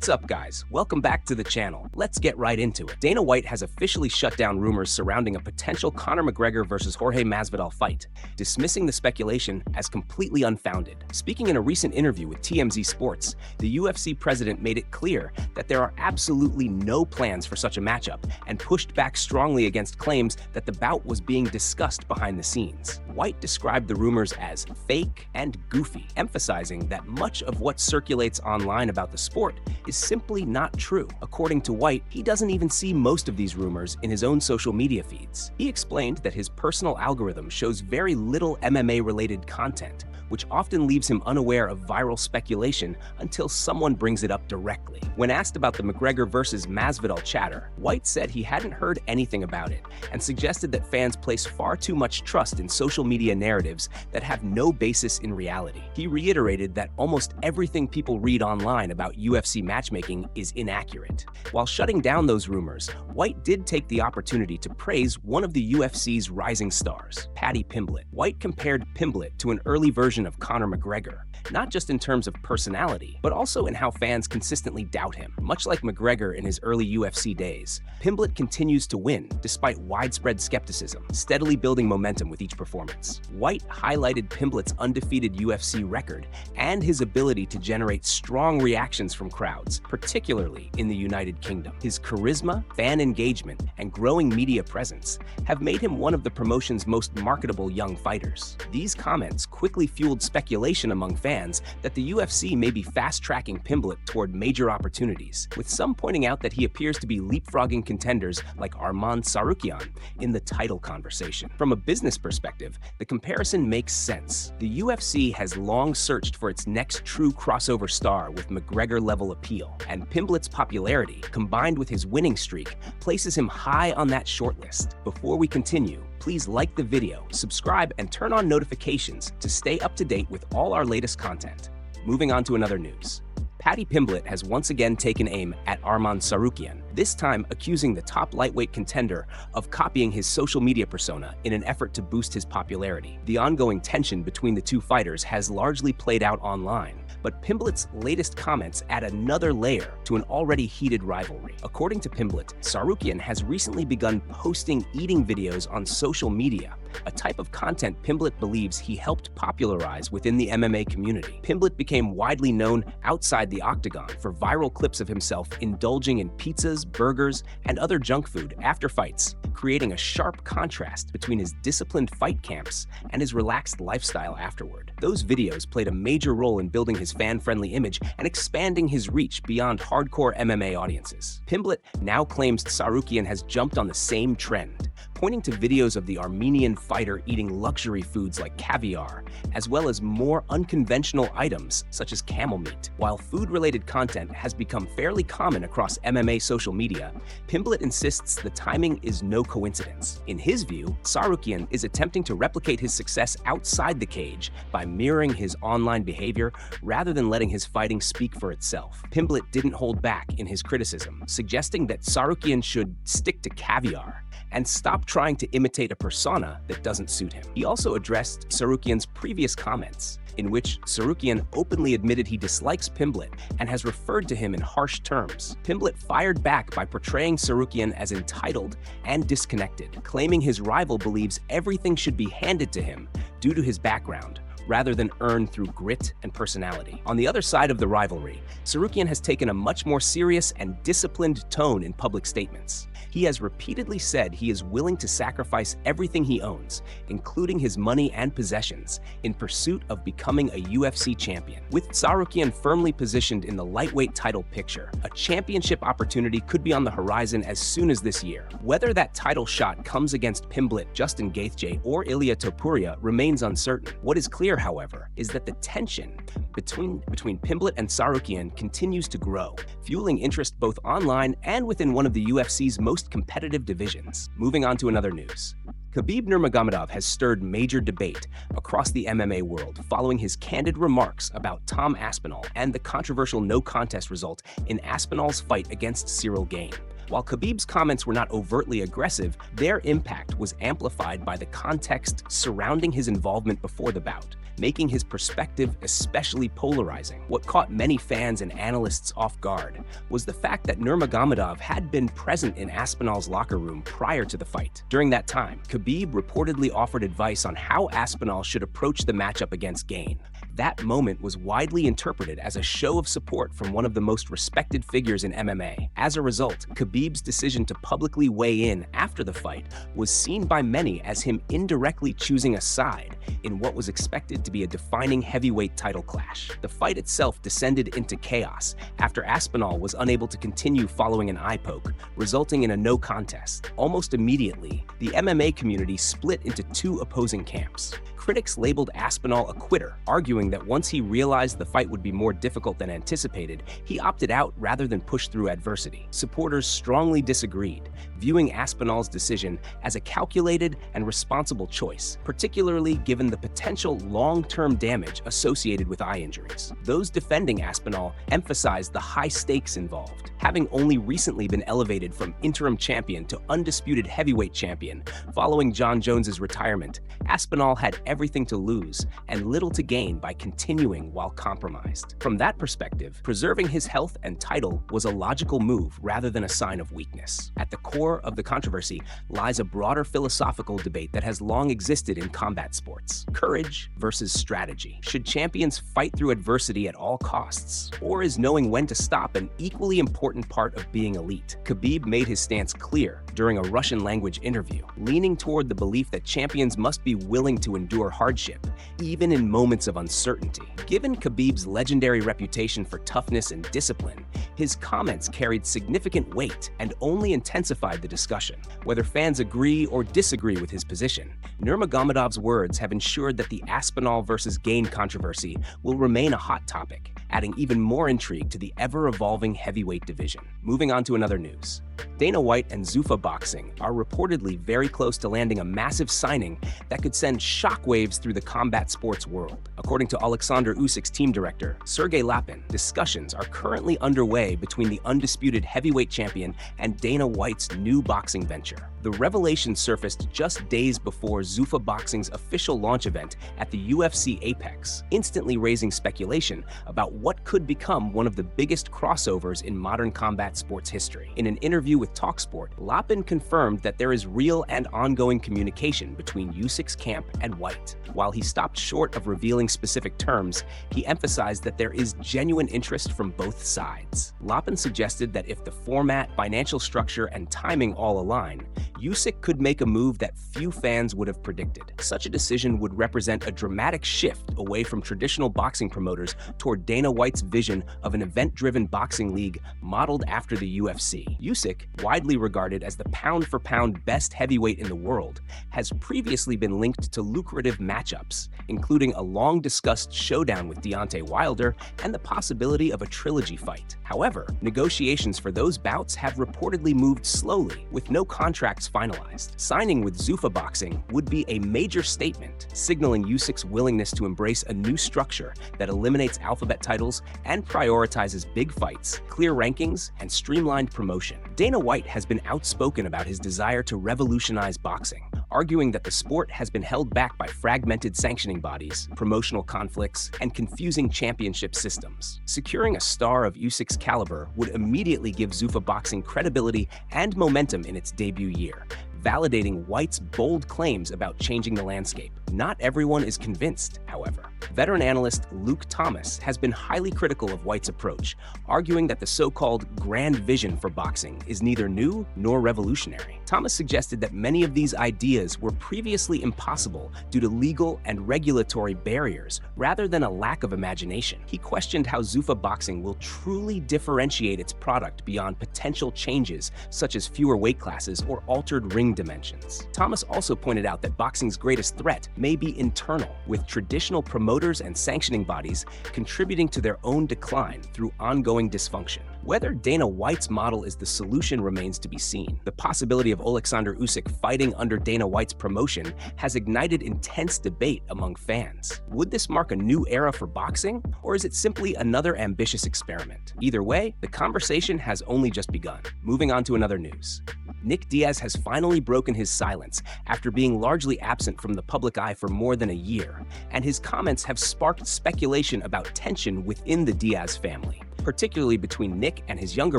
What's up, guys? Welcome back to the channel. Let's get right into it. Dana White has officially shut down rumors surrounding a potential Conor McGregor versus Jorge Masvidal fight, dismissing the speculation as completely unfounded. Speaking in a recent interview with TMZ Sports, the UFC president made it clear that there are absolutely no plans for such a matchup and pushed back strongly against claims that the bout was being discussed behind the scenes. White described the rumors as fake and goofy, emphasizing that much of what circulates online about the sport is simply not true. According to White, he doesn't even see most of these rumors in his own social media feeds. He explained that his personal algorithm shows very little MMA-related content, which often leaves him unaware of viral speculation until someone brings it up directly. When asked about the McGregor versus Masvidal chatter, White said he hadn't heard anything about it and suggested that fans place far too much trust in social media narratives that have no basis in reality. He reiterated that almost everything people read online about UFC matchmaking is inaccurate. While shutting down those rumors, White did take the opportunity to praise one of the UFC's rising stars, Paddy Pimblett. White compared Pimblett to an early version of Conor McGregor, not just in terms of personality, but also in how fans consistently doubt him. Much like McGregor in his early UFC days, Pimblett continues to win despite widespread skepticism, steadily building momentum with each performance. White highlighted Pimblett's undefeated UFC record and his ability to generate strong reactions from crowds, particularly in the United Kingdom. His charisma, fan engagement, and growing media presence have made him one of the promotion's most marketable young fighters. These comments quickly fueled speculation among fans that the UFC may be fast-tracking Pimblett toward major opportunities, with some pointing out that he appears to be leapfrogging contenders like Tsarukyan in the title conversation. From a business perspective, the comparison makes sense. The UFC has long searched for its next true crossover star with McGregor-level appeal, and Pimblett's popularity, combined with his winning streak, places him high on that shortlist. Before we continue, please like the video, subscribe, and turn on notifications to stay up to date with all our latest content. Moving on to another news. Paddy Pimblett has once again taken aim at Tsarukyan, this time accusing the top lightweight contender of copying his social media persona in an effort to boost his popularity. The ongoing tension between the two fighters has largely played out online, but Pimblett's latest comments add another layer to an already heated rivalry. According to Pimblett, Tsarukyan has recently begun posting eating videos on social media, a type of content Pimblett believes he helped popularize within the MMA community. Pimblett became widely known outside the octagon for viral clips of himself indulging in pizzas, burgers, and other junk food after fights, creating a sharp contrast between his disciplined fight camps and his relaxed lifestyle afterward. Those videos played a major role in building his fan-friendly image and expanding his reach beyond hardcore MMA audiences. Pimblett now claims Tsarukyan has jumped on the same trend, pointing to videos of the Armenian fighter eating luxury foods like caviar, as well as more unconventional items such as camel meat. While food-related content has become fairly common across MMA social media, Pimblett insists the timing is no coincidence. In his view, Tsarukyan is attempting to replicate his success outside the cage by mirroring his online behavior rather than letting his fighting speak for itself. Pimblett didn't hold back in his criticism, suggesting that Tsarukyan should stick to caviar and stop trying to imitate a persona that doesn't suit him. He also addressed Tsarukyan's previous comments, in which Tsarukyan openly admitted he dislikes Pimblett and has referred to him in harsh terms. Pimblett fired back by portraying Tsarukyan as entitled and disconnected, claiming his rival believes everything should be handed to him due to his background, rather than earned through grit and personality. On the other side of the rivalry, Tsarukyan has taken a much more serious and disciplined tone in public statements. He has repeatedly said he is willing to sacrifice everything he owns, including his money and possessions, in pursuit of becoming a UFC champion. With Tsarukyan firmly positioned in the lightweight title picture, a championship opportunity could be on the horizon as soon as this year. Whether that title shot comes against Pimblett, Justin Gaethje, or Ilia Topuria remains uncertain. What is clear, however, is that the tension between Pimblett and Tsarukyan continues to grow, fueling interest both online and within one of the UFC's most competitive divisions. Moving on to another news. Khabib Nurmagomedov has stirred major debate across the MMA world following his candid remarks about Tom Aspinall and the controversial no contest result in Aspinall's fight against Ciryl Gane. While Khabib's comments were not overtly aggressive, their impact was amplified by the context surrounding his involvement before the bout, making his perspective especially polarizing. What caught many fans and analysts off guard was the fact that Nurmagomedov had been present in Aspinall's locker room prior to the fight. During that time, Khabib reportedly offered advice on how Aspinall should approach the matchup against Gane. That moment was widely interpreted as a show of support from one of the most respected figures in MMA. As a result, Khabib's decision to publicly weigh in after the fight was seen by many as him indirectly choosing a side in what was expected to be a defining heavyweight title clash. The fight itself descended into chaos after Aspinall was unable to continue following an eye poke, resulting in a no contest. Almost immediately, the MMA community split into two opposing camps. Critics labeled Aspinall a quitter, arguing that once he realized the fight would be more difficult than anticipated, he opted out rather than push through adversity. Supporters strongly disagreed, viewing Aspinall's decision as a calculated and responsible choice, particularly given the potential long-term damage associated with eye injuries. Those defending Aspinall emphasized the high stakes involved. Having only recently been elevated from interim champion to undisputed heavyweight champion following Jon Jones's retirement, Aspinall had everything to lose and little to gain by continuing while compromised. From that perspective, preserving his health and title was a logical move rather than a sign of weakness. At the core of the controversy lies a broader philosophical debate that has long existed in combat sports: courage versus strategy. Should champions fight through adversity at all costs, or is knowing when to stop an equally important part of being elite? Khabib made his stance clear during a Russian-language interview, leaning toward the belief that champions must be willing to endure hardship, even in moments of uncertainty. Given Khabib's legendary reputation for toughness and discipline, his comments carried significant weight and only intensified the discussion. Whether fans agree or disagree with his position, Nurmagomedov's words have ensured that the Aspinall versus Gane controversy will remain a hot topic, adding even more intrigue to the ever-evolving heavyweight division. Moving on to another news. Dana White and Zuffa Boxing are reportedly very close to landing a massive signing that could send shockwaves through the combat sports world. According to Alexander Usyk's team director, Sergey Lapin, discussions are currently underway between the undisputed heavyweight champion and Dana White's new boxing venture. The revelation surfaced just days before Zuffa Boxing's official launch event at the UFC Apex, instantly raising speculation about what could become one of the biggest crossovers in modern combat sports history. In an interview with TalkSport, Lapin confirmed that there is real and ongoing communication between Usyk's camp and White. While he stopped short of revealing specific terms, he emphasized that there is genuine interest from both sides. Lapin suggested that if the format, financial structure, and timing all align, Usyk could make a move that few fans would have predicted. Such a decision would represent a dramatic shift away from traditional boxing promoters toward Dana White's vision of an event-driven boxing league modeled after the UFC. Usyk, widely regarded as the pound-for-pound best heavyweight in the world, has previously been linked to lucrative matchups, including a long-discussed showdown with Deontay Wilder and the possibility of a trilogy fight. However, negotiations for those bouts have reportedly moved slowly, with no contracts finalized. Signing with Zuffa Boxing would be a major statement, signaling Usyk's willingness to embrace a new structure that eliminates alphabet titles and prioritizes big fights, clear rankings, and streamlined promotion. Dana White has been outspoken about his desire to revolutionize boxing, arguing that the sport has been held back by fragmented sanctioning bodies, promotional conflicts, and confusing championship systems. Securing a star of Usyk's caliber would immediately give Zuffa Boxing credibility and momentum in its debut year, validating White's bold claims about changing the landscape. Not everyone is convinced, however. Veteran analyst Luke Thomas has been highly critical of White's approach, arguing that the so-called grand vision for boxing is neither new nor revolutionary. Thomas suggested that many of these ideas were previously impossible due to legal and regulatory barriers rather than a lack of imagination. He questioned how Zuffa Boxing will truly differentiate its product beyond potential changes such as fewer weight classes or altered ring dimensions. Thomas also pointed out that boxing's greatest threat may be internal, with traditional promoters and sanctioning bodies contributing to their own decline through ongoing dysfunction. Whether Dana White's model is the solution remains to be seen. The possibility of Alexander Usyk fighting under Dana White's promotion has ignited intense debate among fans. Would this mark a new era for boxing, or is it simply another ambitious experiment? Either way, the conversation has only just begun. Moving on to another news. Nick Diaz has finally broken his silence after being largely absent from the public eye for more than a year, and his comments have sparked speculation about tension within the Diaz family, particularly between Nick and his younger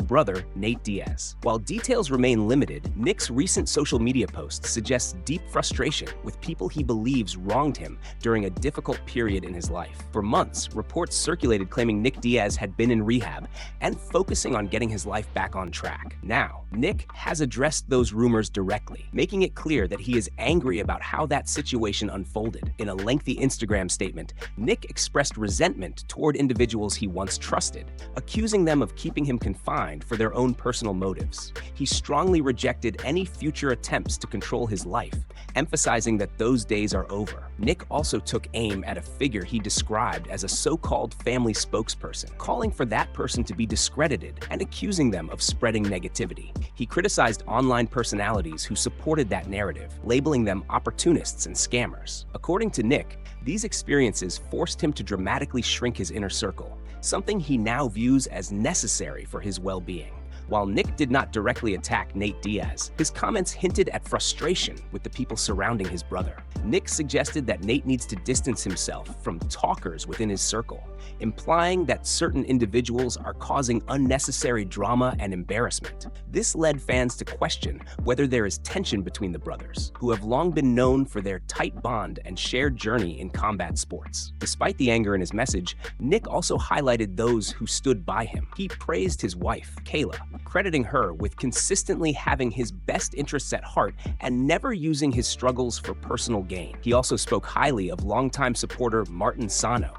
brother, Nate Diaz. While details remain limited, Nick's recent social media post suggests deep frustration with people he believes wronged him during a difficult period in his life. For months, reports circulated claiming Nick Diaz had been in rehab and focusing on getting his life back on track. Now, Nick has addressed those rumors directly, making it clear that he is angry about how that situation unfolded. In a lengthy Instagram statement, Nick expressed resentment toward individuals he once trusted, accusing them of keeping him confined for their own personal motives. He strongly rejected any future attempts to control his life, emphasizing that those days are over. Nick also took aim at a figure he described as a so-called family spokesperson, calling for that person to be discredited and accusing them of spreading negativity. He criticized online personalities who supported that narrative, labeling them opportunists and scammers. According to Nick, these experiences forced him to dramatically shrink his inner circle, something he now views as necessary for his well-being. While Nick did not directly attack Nate Diaz, his comments hinted at frustration with the people surrounding his brother. Nick suggested that Nate needs to distance himself from talkers within his circle, implying that certain individuals are causing unnecessary drama and embarrassment. This led fans to question whether there is tension between the brothers, who have long been known for their tight bond and shared journey in combat sports. Despite the anger in his message, Nick also highlighted those who stood by him. He praised his wife, Kayla, crediting her with consistently having his best interests at heart and never using his struggles for personal gain. He also spoke highly of longtime supporter Martin Sano,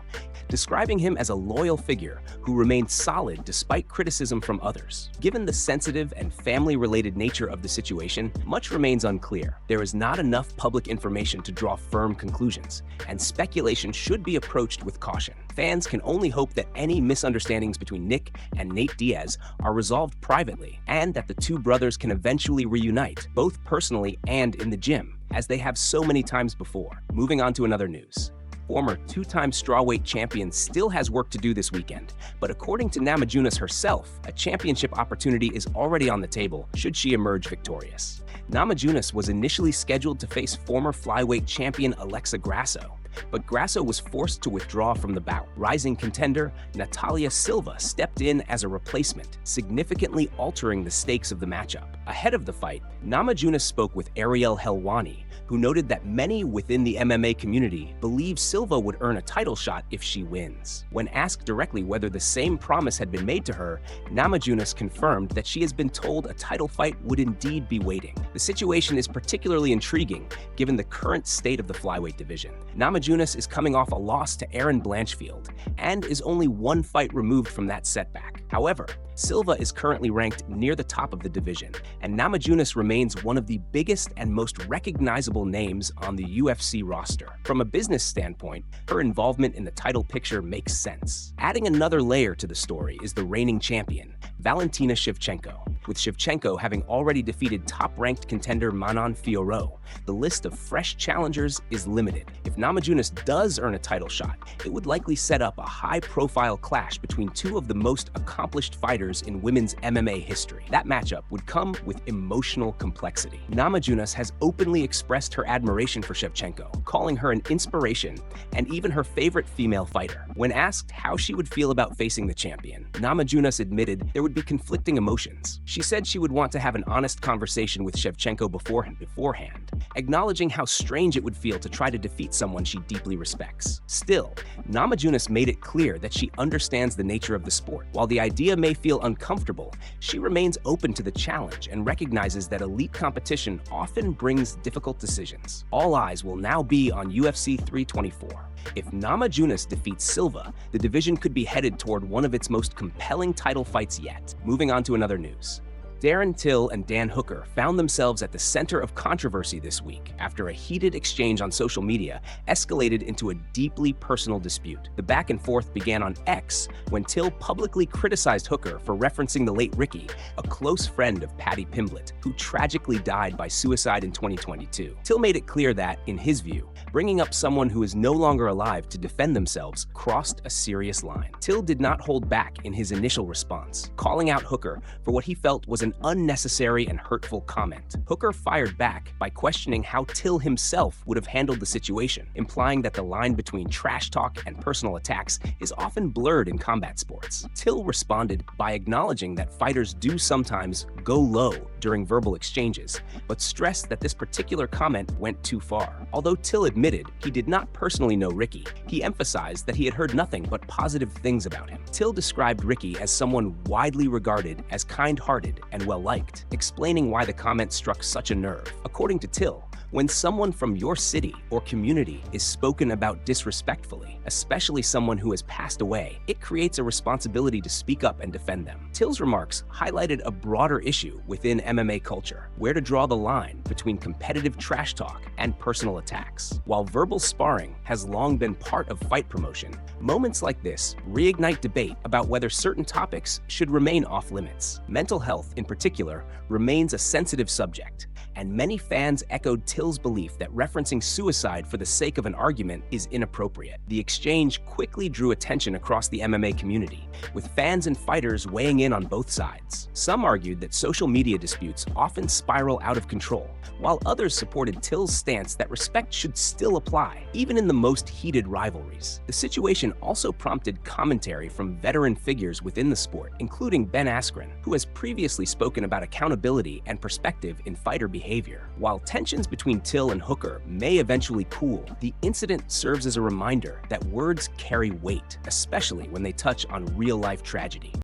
describing him as a loyal figure who remained solid despite criticism from others. Given the sensitive and family-related nature of the situation, much remains unclear. There is not enough public information to draw firm conclusions, and speculation should be approached with caution. Fans can only hope that any misunderstandings between Nick and Nate Diaz are resolved privately, and that the two brothers can eventually reunite, both personally and in the gym, as they have so many times before. Moving on to another news. Former two-time strawweight champion still has work to do this weekend, but according to Namajunas herself, a championship opportunity is already on the table should she emerge victorious. Namajunas was initially scheduled to face former flyweight champion Alexa Grasso, but Grasso was forced to withdraw from the bout. Rising contender Natalia Silva stepped in as a replacement, significantly altering the stakes of the matchup. Ahead of the fight, Namajunas spoke with Ariel Helwani, who noted that many within the MMA community believe Silva would earn a title shot if she wins. When asked directly whether the same promise had been made to her, Namajunas confirmed that she has been told a title fight would indeed be waiting. The situation is particularly intriguing given the current state of the flyweight division. Namajunas is coming off a loss to Erin Blanchfield and is only one fight removed from that setback. However, Silva is currently ranked near the top of the division, and Namajunas remains one of the biggest and most recognizable names on the UFC roster. From a business standpoint, her involvement in the title picture makes sense. Adding another layer to the story is the reigning champion, Valentina Shevchenko. With Shevchenko having already defeated top-ranked contender Manon Fiorot, the list of fresh challengers is limited. If Namajunas does earn a title shot, it would likely set up a high-profile clash between two of the most accomplished fighters in women's MMA history. That matchup would come with emotional complexity. Namajunas has openly expressed her admiration for Shevchenko, calling her an inspiration and even her favorite female fighter. When asked how she would feel about facing the champion, Namajunas admitted there would be conflicting emotions. She said she would want to have an honest conversation with Shevchenko beforehand, acknowledging how strange it would feel to try to defeat someone she deeply respects. Still, Namajunas made it clear that she understands the nature of the sport. While the idea may feel uncomfortable, she remains open to the challenge and recognizes that elite competition often brings difficult decisions. All eyes will now be on UFC 324. If Namajunas defeats Silva, the division could be headed toward one of its most compelling title fights yet. Moving on to another news. Darren Till and Dan Hooker found themselves at the center of controversy this week after a heated exchange on social media escalated into a deeply personal dispute. The back and forth began on X when Till publicly criticized Hooker for referencing the late Ricky, a close friend of Paddy Pimblett, who tragically died by suicide in 2022. Till made it clear that, in his view, bringing up someone who is no longer alive to defend themselves crossed a serious line. Till did not hold back in his initial response, calling out Hooker for what he felt was an unnecessary and hurtful comment. Hooker fired back by questioning how Till himself would have handled the situation, implying that the line between trash talk and personal attacks is often blurred in combat sports. Till responded by acknowledging that fighters do sometimes go low during verbal exchanges, but stressed that this particular comment went too far. Although Till admitted he did not personally know Ricky, he emphasized that he had heard nothing but positive things about him. Till described Ricky as someone widely regarded as kind-hearted and well-liked, explaining why the comment struck such a nerve. According to Till, when someone from your city or community is spoken about disrespectfully, especially someone who has passed away, it creates a responsibility to speak up and defend them. Till's remarks highlighted a broader issue within MMA culture, where to draw the line between competitive trash talk and personal attacks. While verbal sparring has long been part of fight promotion, moments like this reignite debate about whether certain topics should remain off limits. Mental health, in particular, remains a sensitive subject, and many fans echoed Till's belief that referencing suicide for the sake of an argument is inappropriate. The exchange quickly drew attention across the MMA community, with fans and fighters weighing in on both sides. Some argued that social media disputes often spiral out of control, while others supported Till's stance that respect should still apply, even in the most heated rivalries. The situation also prompted commentary from veteran figures within the sport, including Ben Askren, who has previously spoken about accountability and perspective in fighter behavior. While tensions between Till and Hooker may eventually cool, the incident serves as a reminder that words carry weight, especially when they touch on real-life tragedy.